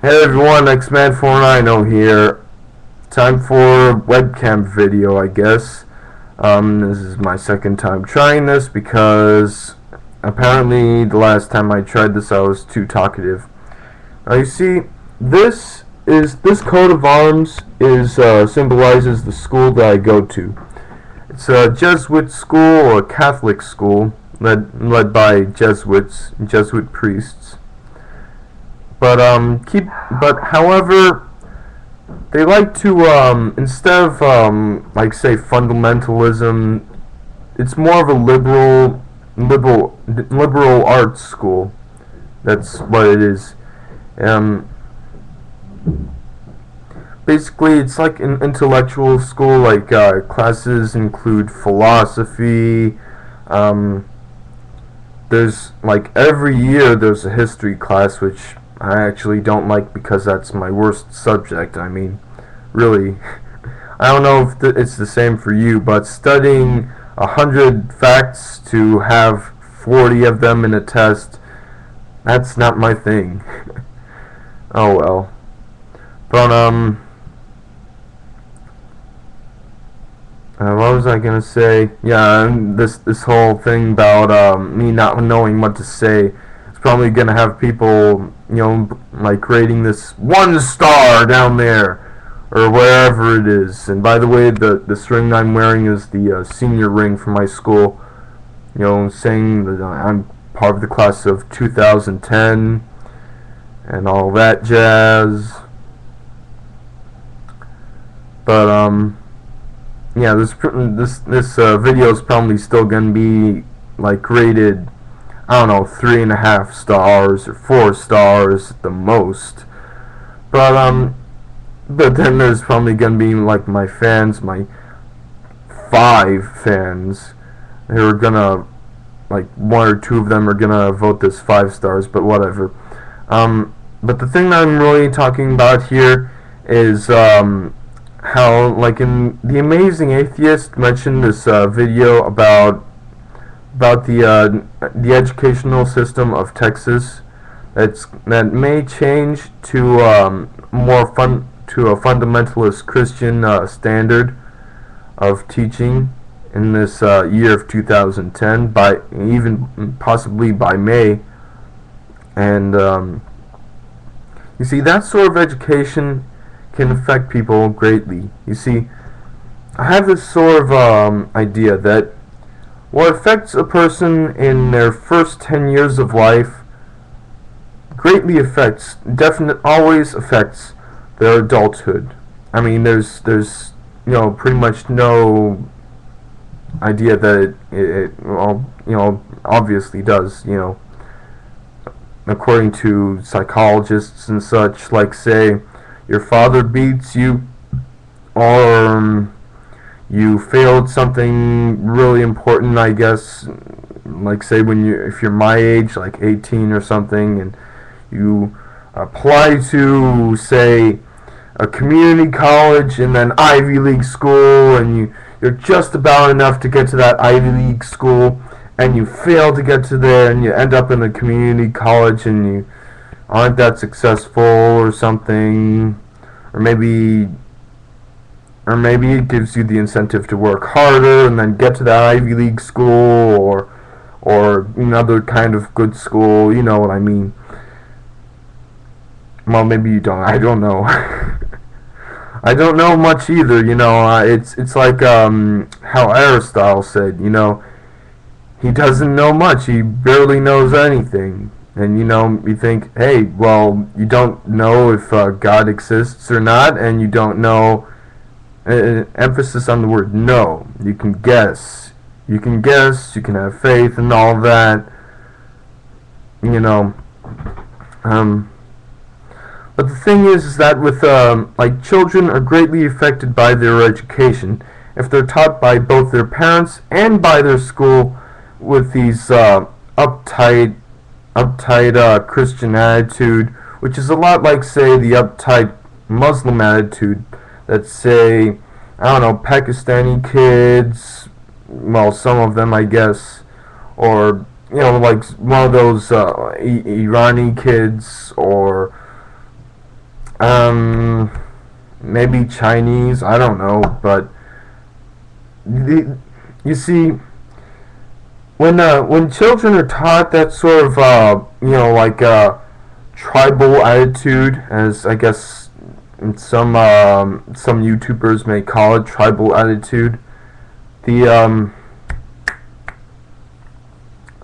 Hey everyone, X-Man490 here. Time for a webcam video, I guess. This is my second time trying this because apparently the last time I tried this I was too talkative. Now you see, this coat of arms is symbolizes the school that I go to. It's a Jesuit school or a Catholic school led by Jesuit priests. However, they like to instead of like say fundamentalism, it's more of a liberal arts school. That's what it is. Um, Basically, it's like an intellectual school. Like classes include philosophy. Um, there's like every year there's a history class, which I actually don't like because that's my worst subject. I mean, really, I don't know if it's the same for you, but studying 100 facts to have 40 of them in a test, that's not my thing. Oh well. But what was I gonna say? Yeah, and this whole thing about me not knowing what to say. It's probably gonna have people, like rating this 1 star down there or wherever it is. And by the way, this ring I'm wearing is the senior ring from my school. Saying that I'm part of the class of 2010 and all that jazz. But yeah, this video is probably still gonna be like rated, I don't know, 3.5 stars or 4 stars at the most. But but then there's probably gonna be like my 5 fans who are gonna, like, 1 or 2 of them are gonna vote this 5 stars. But whatever. But the thing that I'm really talking about here is how, like, in The Amazing Atheist mentioned this video about the educational system of Texas that may change to to a fundamentalist Christian standard of teaching in this year of 2010, by even possibly by May. And you see, that sort of education can affect people greatly. You see, I have this sort of idea that what affects a person in their first 10 years of life always affects their adulthood. I mean, there's pretty much no idea that obviously does, according to psychologists and such. Like, say your father beats you, or you failed something really important, I guess, like say if you're my age, like 18 or something, and you apply to, say, a community college and then Ivy League school, and you're just about enough to get to that Ivy League school, and you fail to get to there, and you end up in a community college, and you aren't that successful or something, or maybe it gives you the incentive to work harder and then get to that Ivy League school, or another kind of good school. You know what I mean? Well, maybe you don't. I don't know. I don't know much either. It's like how Aristotle said. He doesn't know much. He barely knows anything. And you think, hey, well, you don't know if God exists or not, and you don't know. Emphasis on the word no. You can guess. You can have faith and all that. But the thing is that with like, children are greatly affected by their education if they're taught by both their parents and by their school with these uptight Christian attitude, which is a lot like, say, the uptight Muslim attitude that, say, I don't know, Pakistani kids, well, some of them, I guess, or like one of those Irani kids, or um, maybe Chinese, I don't know, but you see, when children are taught that sort of like tribal attitude, as I guess some YouTubers may call it, tribal attitude, the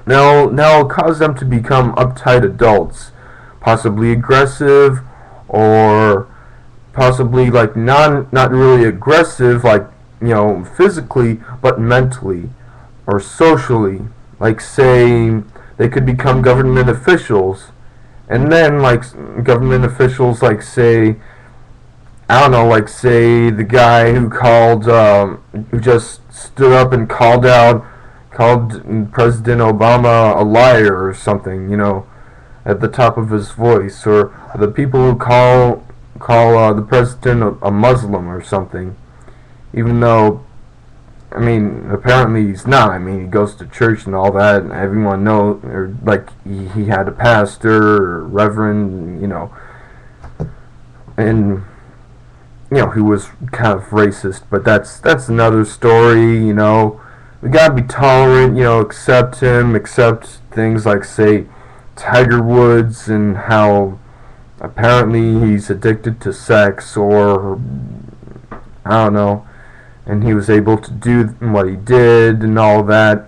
now cause them to become uptight adults, possibly aggressive, or possibly like not really aggressive, like physically, but mentally or socially. Like say they could become government officials, and then like government officials, like say I don't know, like say the guy who just stood up and called President Obama a liar or something, at the top of his voice, or the people who call the president a Muslim or something, even though, I mean, apparently he's not. I mean, he goes to church and all that, and everyone knows, or like he had a pastor or reverend, and who was kind of racist. But that's another story. We gotta be tolerant. Accept him, accept things like say Tiger Woods and how apparently he's addicted to sex, or I don't know, and he was able to do what he did and all that.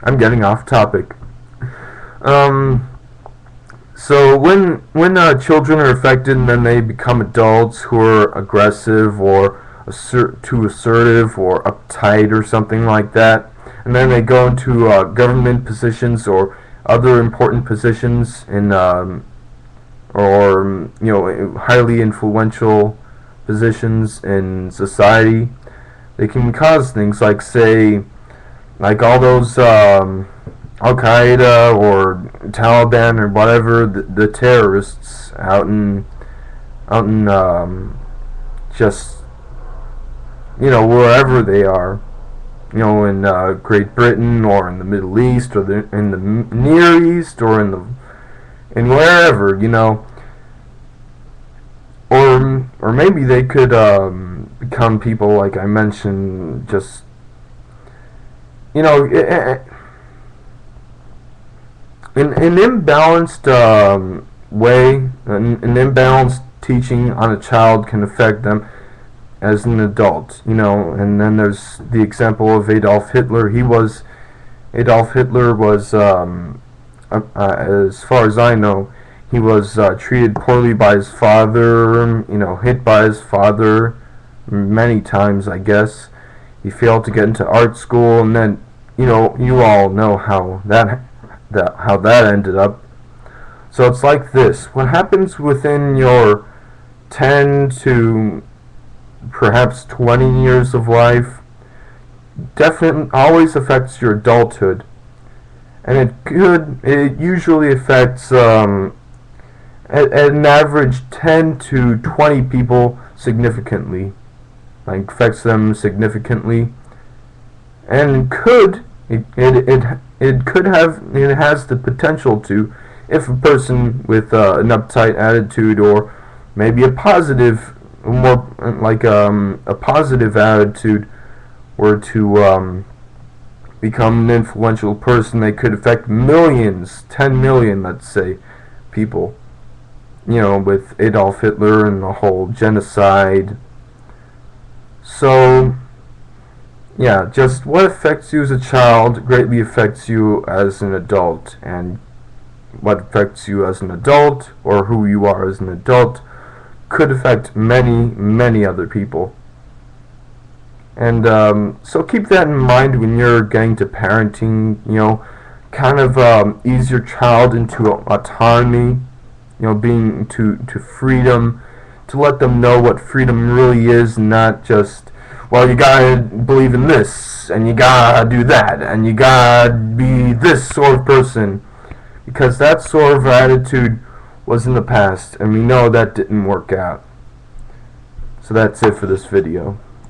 I'm getting off topic. So when children are affected and then they become adults who are aggressive or too assertive or uptight or something like that, and then they go into government positions or other important positions in or highly influential positions in society, they can cause things like say like all those Al Qaeda or Taliban or whatever, the terrorists out in just wherever they are, in Great Britain or in the Middle East or in the Near East or in wherever, or maybe they could become people like I mentioned, just an imbalanced way, an imbalanced teaching on a child can affect them as an adult, and then there's the example of Adolf Hitler. Adolf Hitler was, as far as I know, he was treated poorly by his father, hit by his father many times, I guess. He failed to get into art school, and then, you all know how that ended up. So it's like this. What happens within your 10 to perhaps 20 years of life definitely always affects your adulthood. And it usually affects at an average 10 to 20 people significantly. Like affects them significantly. And it has the potential to, if a person with an uptight attitude or maybe a positive, more like a positive attitude, were to become an influential person, they could affect millions, 10 million, let's say, people. With Adolf Hitler and the whole genocide. So yeah, just what affects you as a child greatly affects you as an adult, and what affects you as an adult, or who you are as an adult, could affect many, many other people. And so keep that in mind when you're getting to parenting, kind of ease your child into autonomy, being to freedom, to let them know what freedom really is, and not just, well, you gotta believe in this, and you gotta do that, and you gotta be this sort of person, because that sort of attitude was in the past, and we know that didn't work out. So that's it for this video.